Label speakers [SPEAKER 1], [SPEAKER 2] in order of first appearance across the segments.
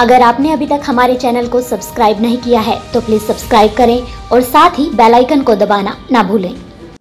[SPEAKER 1] अगर आपने अभी तक हमारे चैनल को सब्सक्राइब नहीं किया है तो प्लीज सब्सक्राइब करें और साथ ही बेल आइकन को दबाना ना भूलें।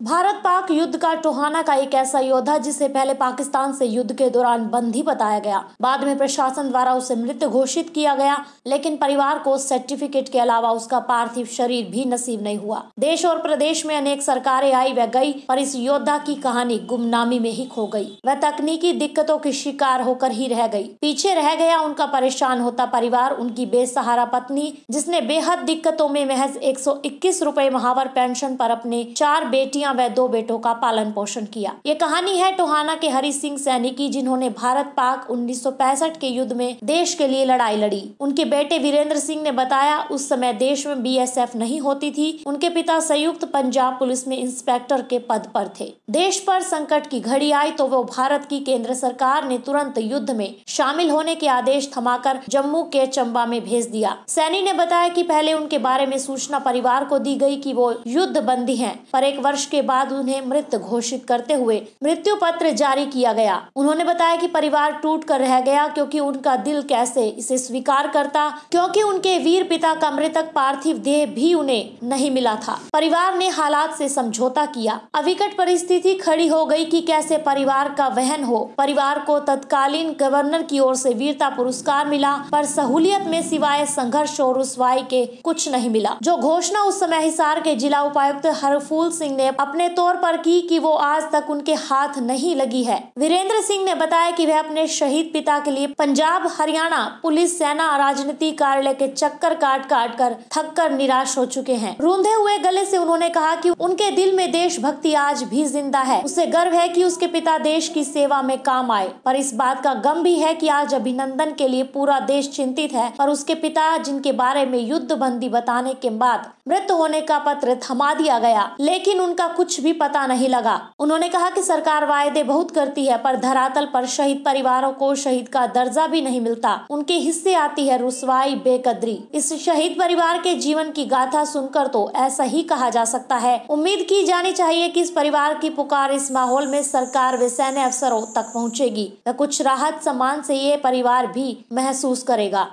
[SPEAKER 2] भारत पाक युद्ध का टोहाना का एक ऐसा योद्धा जिसे पहले पाकिस्तान से युद्ध के दौरान बंदी बताया गया, बाद में प्रशासन द्वारा उसे मृत घोषित किया गया, लेकिन परिवार को सर्टिफिकेट के अलावा उसका पार्थिव शरीर भी नसीब नहीं हुआ। देश और प्रदेश में अनेक सरकारें आई व गई, पर इस योद्धा की कहानी गुमनामी में ही खो गई। वह तकनीकी दिक्कतों की शिकार होकर ही रह गई। पीछे रह गया उनका परेशान होता परिवार, उनकी बेसहारा पत्नी जिसने बेहद दिक्कतों में महज 121 रुपए महावर पेंशन पर अपने 4 बेटियां व 2 बेटों का पालन पोषण किया। ये कहानी है टोहाना के हरि सिंह सैनी की, जिन्होंने भारत पाक 1965 के युद्ध में देश के लिए लड़ाई लड़ी। उनके बेटे वीरेंद्र सिंह ने बताया, उस समय देश में BSF नहीं होती थी। उनके पिता संयुक्त पंजाब पुलिस में इंस्पेक्टर के पद पर थे। देश पर संकट की घड़ी आई तो वो भारत की केंद्र सरकार ने तुरंत युद्ध में शामिल होने के आदेश थमाकर जम्मू के चंबा में भेज दिया। सैनी ने बताया कि पहले उनके बारे में सूचना परिवार को दी गई कि वो युद्ध बंदी हैं, पर 1 वर्ष के बाद उन्हें मृत घोषित करते हुए मृत्यु पत्र जारी किया गया। उन्होंने बताया कि परिवार टूट कर रह गया, क्योंकि उनका दिल कैसे इसे स्वीकार करता, क्योंकि उनके वीर पिता का मृतक पार्थिव देह भी उन्हें नहीं मिला था। परिवार ने हालात से समझौता किया। अविकट परिस्थिति खड़ी हो गई कि कैसे परिवार का वहन हो। परिवार को तत्कालीन गवर्नर की ओर से वीरता पुरस्कार मिला, पर सहूलियत में सिवाय संघर्ष और रुसवाई के कुछ नहीं मिला। जो घोषणा उस समय हिसार के जिला उपायुक्त हरफूल सिंह ने अपने तौर पर की कि वो आज तक उनके हाथ नहीं लगी है। वीरेंद्र सिंह ने बताया कि वह अपने शहीद पिता के लिए पंजाब, हरियाणा, पुलिस, सेना, राजनीति कार्यालय के चक्कर काट कर थक कर निराश हो चुके हैं। रूंधे हुए गले से उन्होंने कहा कि उनके दिल में देशभक्ति आज भी जिंदा है। उसे गर्व है कि उसके पिता देश की सेवा में काम आए, पर इस बात का गम भी है कि आज अभिनंदन के लिए पूरा देश चिंतित है, पर उसके पिता जिनके बारे में युद्ध बंदी बताने के बाद मृत होने का पत्र थमा दिया गया, लेकिन उनका कुछ भी पता नहीं लगा। उन्होंने कहा कि सरकार वायदे बहुत करती है, पर धरातल पर शहीद परिवारों को शहीद का दर्जा भी नहीं मिलता। उनके हिस्से आती है रुसवाई, बेकदरी। इस शहीद परिवार के जीवन की गाथा सुनकर तो ऐसा ही कहा जा सकता है। उम्मीद की जानी चाहिए कि इस परिवार की पुकार इस माहौल में सरकार व सैन्य अफसरों तक पहुँचेगी व कुछ राहत सम्मान से ये परिवार भी महसूस करेगा।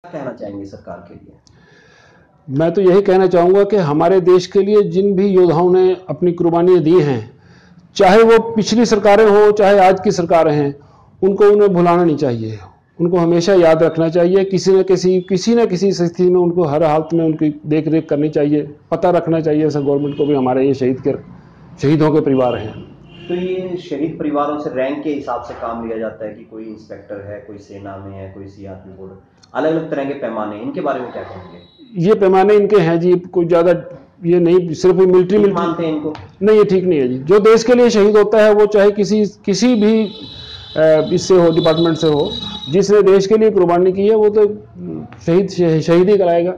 [SPEAKER 3] क्या कहना चाहेंगे सरकार के लिए?
[SPEAKER 4] मैं तो यही कहना चाहूँगा कि हमारे देश के लिए जिन भी योद्धाओं ने अपनी कुर्बानियाँ दी हैं, चाहे वो पिछली सरकारें हो चाहे आज की सरकारें हैं, उनको उन्हें भुलाना नहीं चाहिए। उनको हमेशा याद रखना चाहिए। किसी न किसी स्थिति में उनको हर हालत में उनकी देख रेख करनी चाहिए। पता रखना चाहिए ऐसा गवर्नमेंट को भी हमारे ये शहीदों के परिवार हैं।
[SPEAKER 3] तो ये शहीद परिवारों से रैंक के हिसाब से काम लिया जाता है कि कोई इंस्पेक्टर है, कोई सेना में है, कोई CRP बोर्ड, अलग अलग तरह के पैमाने, इनके बारे में क्या कहेंगे? ये
[SPEAKER 4] पैमाने इनके हैं जी, कोई ज़्यादा ये नहीं, सिर्फ मिलिट्री
[SPEAKER 3] मानते हैं इनको?
[SPEAKER 4] नहीं, ये ठीक नहीं है जी। जो देश के लिए शहीद होता है वो चाहे किसी भी इससे हो, डिपार्टमेंट से हो, जिसने देश के लिए कुर्बानी की है वो तो शहीद ही कराएगा।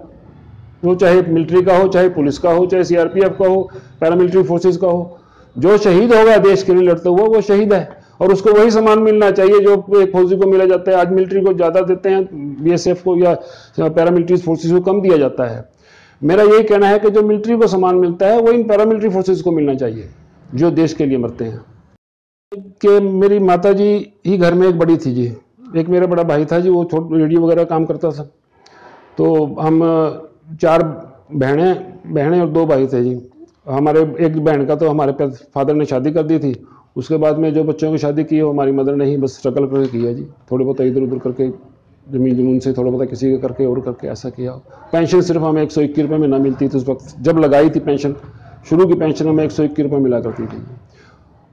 [SPEAKER 4] वो चाहे मिलिट्री का हो, चाहे पुलिस का हो, चाहे CRPF का हो, पैरामिलिट्री फोर्सेस का हो। जो शहीद होगा देश के लिए लड़ते हुआ वो शहीद है, और उसको वही सम्मान मिलना चाहिए जो एक फौजी को मिला जाता है। आज मिलिट्री को ज़्यादा देते हैं, BSF को या पैरामिलिट्री फोर्सेस को कम दिया जाता है। मेरा यही कहना है कि जो मिलिट्री को सम्मान मिलता है वो इन पैरामिलिट्री फोर्सेस को मिलना चाहिए जो देश के लिए मरते हैं। कि मेरी माता जी ही घर में एक बड़ी थी जी, एक मेरा बड़ा भाई था जी, वो रेडियो वगैरह काम करता था। तो हम 4 बहनें और 2 भाई थे जी। हमारे एक बहन का तो हमारे फादर ने शादी कर दी थी। उसके बाद में जो बच्चों की शादी की है वो हमारी मदर ने ही बस स्ट्रगल करके किया जी। थोड़े बहुत इधर उधर करके जमीन से थोड़ा बहुत किसी का करके और करके ऐसा किया। पेंशन सिर्फ हमें 121 रुपये महीना मिलती थी उस वक्त जब लगाई थी पेंशन। शुरू की पेंशन हमें 121 रुपये मिला करती थी,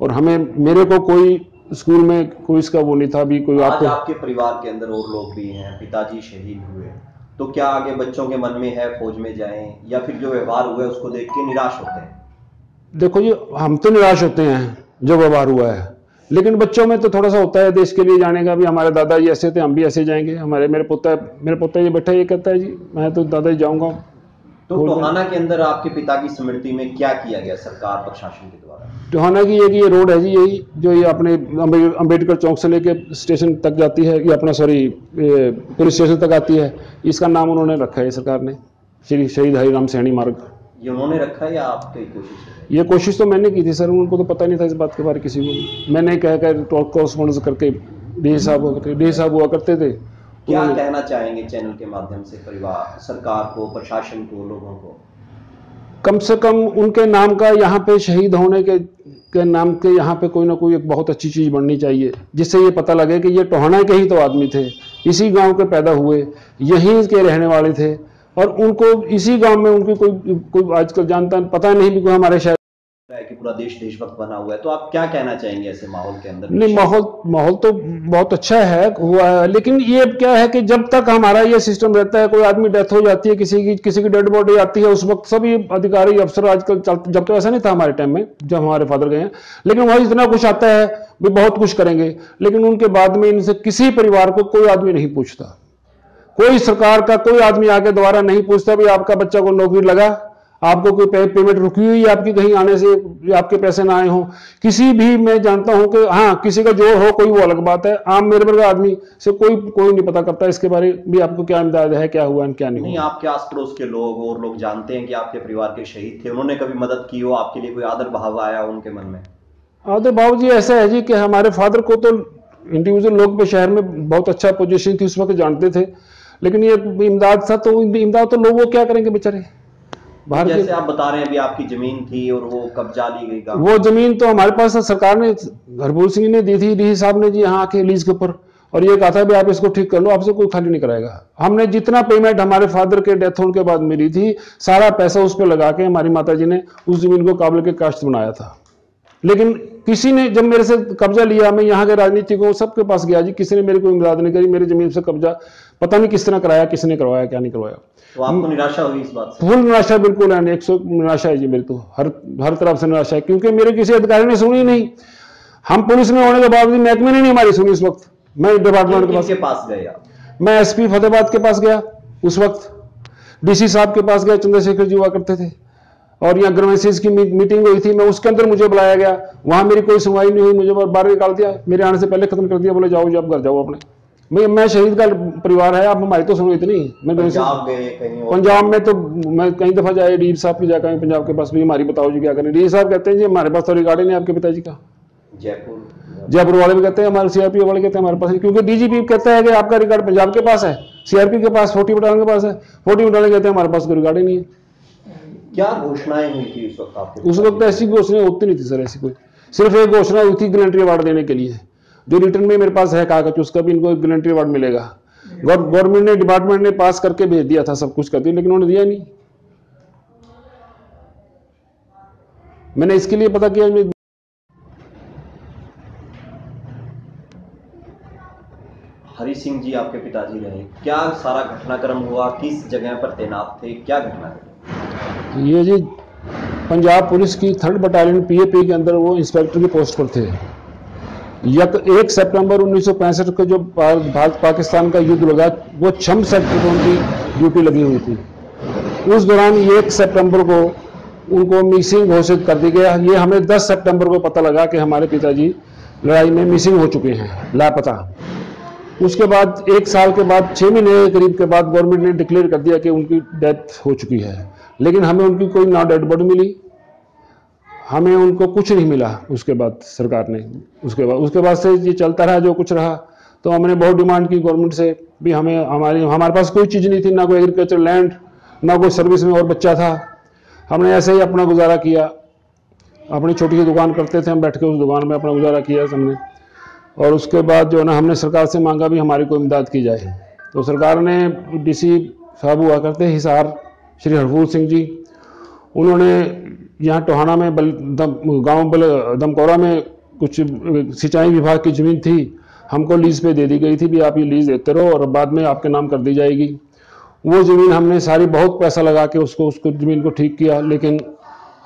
[SPEAKER 4] और मेरे को कोई स्कूल में कोई इसका वो नहीं था भी कोई।
[SPEAKER 3] आपके परिवार के अंदर और लोग भी हैं, पिताजी शहीद हुए, तो क्या आगे बच्चों के मन में है फौज में जाएं, या फिर जो व्यवहार हुआ है उसको देख के निराश होते हैं?
[SPEAKER 4] देखो जी, हम तो निराश होते हैं जो व्यवहार हुआ है, लेकिन बच्चों में तो थोड़ा सा होता है देश के लिए जाने का भी। हमारे दादाजी ऐसे थे, हम भी ऐसे जाएंगे। मेरे पोता ये बैठा, ये कहता है जी मैं तो दादाजी जाऊंगा।
[SPEAKER 3] तो टोहाना के अंदर आपके पिता की स्मृति में क्या किया गया सरकार प्रशासन के द्वारा?
[SPEAKER 4] टोहाना की ये रोड है जी, यही जो ये अपने अम्बेडकर चौक से लेके स्टेशन तक जाती है, ये अपना पुलिस स्टेशन तक आती है। इसका नाम उन्होंने रखा है सरकार ने, श्री शहीद हरिराम सैनी मार्ग।
[SPEAKER 3] ये उन्होंने रखा है या आपकी कोशिश है?
[SPEAKER 4] ये कोशिश तो मैंने की थी सर, उनको तो पता नहीं था इस बात के बारे किसी को। मैंने कह कर कॉरस्पॉन्डेंस करके डी साहब हुआ करते थे,
[SPEAKER 3] क्या कहना चाहेंगे चैनल के माध्यम से परिवार, सरकार को, प्रशासन को, लोगों को?
[SPEAKER 4] कम से कम उनके नाम का यहाँ पे शहीद होने के नाम के यहाँ पे कोई ना कोई एक बहुत अच्छी चीज़ बननी चाहिए, जिससे ये पता लगे कि ये टोहाना के ही तो आदमी थे, इसी गांव के पैदा हुए, यहीं के रहने वाले थे, और उनको इसी गांव में उनकी कोई आजकल जानता पता नहीं भी कोई हमारे शायद
[SPEAKER 3] कि पूरा देश देशभक्त बना हुआ है, तो आप क्या कहना चाहेंगे ऐसे माहौल के अंदर?
[SPEAKER 4] नहीं, माहौल तो बहुत अच्छा है हुआ है, लेकिन ये क्या है कि जब तक हमारा ये सिस्टम रहता है, कोई आदमी डेथ हो जाती है, किसी की डेड बॉडी आती है, उस वक्त सभी अधिकारी अफसर आजकल चलते, जब तो ऐसा नहीं था हमारे टाइम में जब हमारे फादर गए हैं, लेकिन वहाँ इतना कुछ आता है भी बहुत कुछ करेंगे, लेकिन उनके बाद में इनसे किसी परिवार को कोई आदमी नहीं पूछता, कोई सरकार का कोई आदमी आके दोबारा नहीं पूछता भी आपका बच्चा को नौकरी लगा, आपको कोई पेमेंट रुकी हुई है आपकी कहीं आने से, आपके पैसे ना आए हों, किसी भी, मैं जानता हूं कि हाँ किसी का जोर हो कोई वो अलग बात है, आम मेरे वर्गा आदमी से कोई नहीं पता करता इसके बारे में भी आपको क्या इमदाद है, क्या हुआ क्या नहीं हुआ।
[SPEAKER 3] आपके आस पड़ोस के लोग और लोग जानते हैं कि आपके परिवार के शहीद थे, उन्होंने कभी मदद की हो, आपके लिए कोई आदर भाव आया उनके मन में?
[SPEAKER 4] आदर भाव जी ऐसा है जी कि हमारे फादर को तो इंडिविजुअल लोग शहर में बहुत अच्छा पोजीशन थी उस वक्त जानते थे, लेकिन ये इमदाद था तो इमदाद तो लोग वो क्या करेंगे बेचारे।
[SPEAKER 3] जैसे आप बता रहे हैं अभी आपकी जमीन थी और वो कब्जा ली गई,
[SPEAKER 4] वो जमीन तो हमारे पास सरकार ने, हरभूल सिंह ने दी थी, डीसी साहब ने जी यहाँ आके लीज के ऊपर, और ये कहा था भी आप इसको ठीक कर लो, आपसे कोई खाली नहीं कराएगा। हमने जितना पेमेंट हमारे फादर के डेथ होने के बाद मिली थी, सारा पैसा उस पर लगा के हमारी माता जी ने उस जमीन को काबिल के काश्त बनाया था, लेकिन किसी ने जब मेरे से कब्जा लिया, मैं यहाँ के राजनीतिकों सबके पास गया जी, किसी ने मेरे को इमदाद नहीं करी, मेरी जमीन से कब्जा पता नहीं किस तरह कराया, किसने करवाया क्या नहीं करवाया।
[SPEAKER 3] तो आपको निराशा हुई इस बात से?
[SPEAKER 4] फुल निराशा बिल्कुल है, 100 निराशा है जी मेरी तो, हर तरफ से निराशा है, क्योंकि मेरे किसी अधिकारी ने सुनी नहीं, हम पुलिस में होने के बावजूद महकमे ने नहीं हमारी सुनी। इस वक्त मैं डिपार्टमेंट के पास
[SPEAKER 3] गए,
[SPEAKER 4] मैं एसपी फतेहाबाद के पास गया, उस वक्त डीसी साहब के पास गया, चंद्रशेखर जी हुआ करते थे, और यहाँ ग्रामेंसीज की मीटिंग हुई थी, मैं उसके अंदर मुझे बुलाया गया, वहां मेरी कोई सुनवाई नहीं हुई, मुझे बाहर निकाल दिया, मेरे आने से पहले खत्म कर दिया, बोले जाओ जब घर जाओ अपने। मैं शहीद का परिवार है, आप हमारी तो सुनो इतनी। मैं पंजाब में तो मैं कई दफा जाए, डीर साहब की जाकर पंजाब के पास भी, हमारी बताओ जी क्या करें। डीर साहब कहते हैं जी हमारे पास तो रिकॉर्ड नहीं आपके पिताजी का। जयपुर वाले भी कहते हैं, हमारे सीआरपी वाले कहते हैं हमारे पास नहीं, क्योंकि डीजीपी कहता है कि आपका रिकॉर्ड पंजाब के पास है, सीआरपी के पास 40 बटालियन के पास है, 40 बटालियन कहते हैं हमारे पास कोई रिकॉर्ड ही नहीं है।
[SPEAKER 3] क्या घोषणाएं हुई थी उस वक्त आपके?
[SPEAKER 4] उस वक्त ऐसी घोषणा होती नहीं थी सर, ऐसी कोई, सिर्फ एक घोषणा हुई थी गैलेंट्री अवार्ड देने के लिए, जो रिटर्न में मेरे पास है कागज, उसका भी इनको गैलेंट्री अवार्ड मिलेगा। गवर्नमेंट ने, डिपार्टमेंट ने पास करके भेज दिया था, सब कुछ कर दिया, लेकिन उन्होंने दिया नहीं। मैंने इसके लिए पता किया,
[SPEAKER 3] हरि सिंह जी आपके पिताजी रहे, क्या सारा घटनाक्रम हुआ, किस जगह पर तैनात थे, क्या घटना है?
[SPEAKER 4] ये जी पंजाब पुलिस की 3rd बटालियन पीएपी के अंदर वो इंस्पेक्टर की पोस्ट पर थे। 1 सितंबर 1965 को जो भारत पाकिस्तान का युद्ध लगा, वो छम सेक्टर पर उनकी ड्यूटी लगी हुई थी। उस दौरान 1 सितंबर को उनको मिसिंग घोषित कर दिया गया। ये हमें 10 सितंबर को पता लगा कि हमारे पिताजी लड़ाई में मिसिंग हो चुके हैं, लापता। उसके बाद 1 साल के बाद, 6 महीने के करीब के बाद गवर्नमेंट ने डिक्लेयर कर दिया कि उनकी डेथ हो चुकी है, लेकिन हमें उनकी कोई ना डेड बॉडी मिली, हमें उनको कुछ नहीं मिला। उसके बाद सरकार ने, उसके बाद से ये चलता रहा जो कुछ रहा। तो हमने बहुत डिमांड की गवर्नमेंट से भी, हमारे पास कोई चीज़ नहीं थी, ना कोई एग्रीकल्चर लैंड, ना कोई सर्विस में और बच्चा था। हमने ऐसे ही अपना गुजारा किया, अपनी छोटी सी दुकान करते थे हम, बैठ के उस दुकान में अपना गुजारा किया हमने। और उसके बाद जो है ना, हमने सरकार से मांगा भी हमारी कोई इमदाद की जाए। तो सरकार ने, डीसी साहब हुआ करते हिसार, श्री हरभूल सिंह जी, उन्होंने यहाँ टोहाना में गांव दमकौरा में कुछ सिंचाई विभाग की ज़मीन थी, हमको लीज़ पे दे दी गई थी भी आप ये लीज़ देते रहो और बाद में आपके नाम कर दी जाएगी। वो ज़मीन हमने सारी बहुत पैसा लगा के उसको ज़मीन को ठीक किया, लेकिन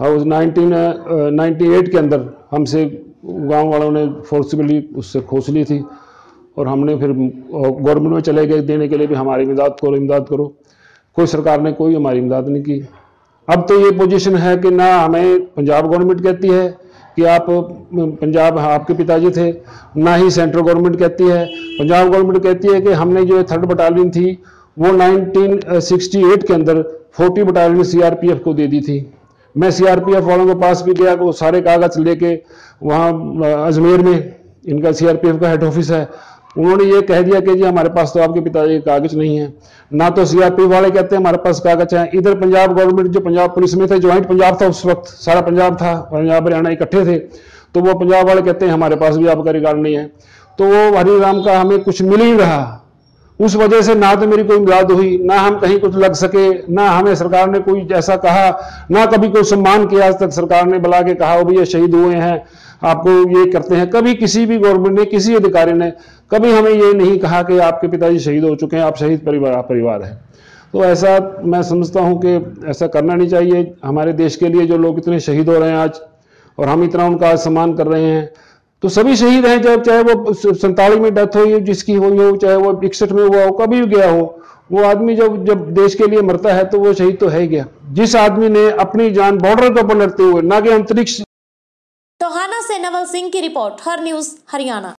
[SPEAKER 4] 1998 के अंदर हमसे गांव वालों ने फोर्सिबली उससे खोस ली थी, और हमने फिर गवर्नमेंट में चले गए देने के लिए भी हमारी इमदाद करो। कोई सरकार ने कोई हमारी इमदाद नहीं की। अब तो ये पोजीशन है कि ना हमें पंजाब गवर्नमेंट कहती है कि आप पंजाब आपके पिताजी थे, ना ही सेंट्रल गवर्नमेंट कहती है। पंजाब गवर्नमेंट कहती है कि हमने जो 3rd बटालियन थी वो 1968 के अंदर 40 बटालियन सीआरपीएफ को दे दी थी। मैं सीआरपीएफ वालों के पास भी गया, वो सारे कागज लेके, वहाँ अजमेर में इनका सीआरपीएफ का हेड ऑफिस है, उन्होंने ये कह दिया कि जी हमारे पास तो आपके पिताजी के कागज नहीं है, ना तो सीआरपी वाले कहते हैं हमारे पास कागज है। इधर पंजाब गवर्नमेंट जो पंजाब पुलिस में थे, ज्वाइंट पंजाब था उस वक्त, सारा पंजाब था, पंजाब हरियाणा इकट्ठे थे, तो वो पंजाब वाले कहते हैं हमारे पास भी आपका रिकॉर्ड नहीं है। तो वो हरिराम का हमें कुछ मिल ही रहा, उस वजह से ना तो मेरी कोई इमदाद हुई, ना हम कहीं कुछ लग सके, ना हमें सरकार ने कोई ऐसा कहा, ना कभी कोई सम्मान किया आज तक सरकार ने बुला के कहा भैया शहीद हुए हैं आपको ये करते हैं। कभी किसी भी गवर्नमेंट ने, किसी अधिकारी ने कभी हमें ये नहीं कहा कि आपके पिताजी शहीद हो चुके हैं, आप शहीद परिवार है। तो ऐसा मैं समझता हूँ कि ऐसा करना नहीं चाहिए। हमारे देश के लिए जो लोग इतने शहीद हो रहे हैं आज, और हम इतना उनका आज सम्मान कर रहे हैं, तो सभी शहीद हैं, चाहे वो 47 में डेथ हुई जिसकी हुई हो, चाहे वो 61 में हुआ हो, कभी भी गया हो, वो आदमी जब देश के लिए मरता है तो वो शहीद तो है ही गया। जिस आदमी ने अपनी जान बॉर्डर के ऊपर लड़ते हुए, ना कि अंतरिक्ष।
[SPEAKER 2] टोहाना से नवल सिंह की रिपोर्ट, हर न्यूज हरियाणा।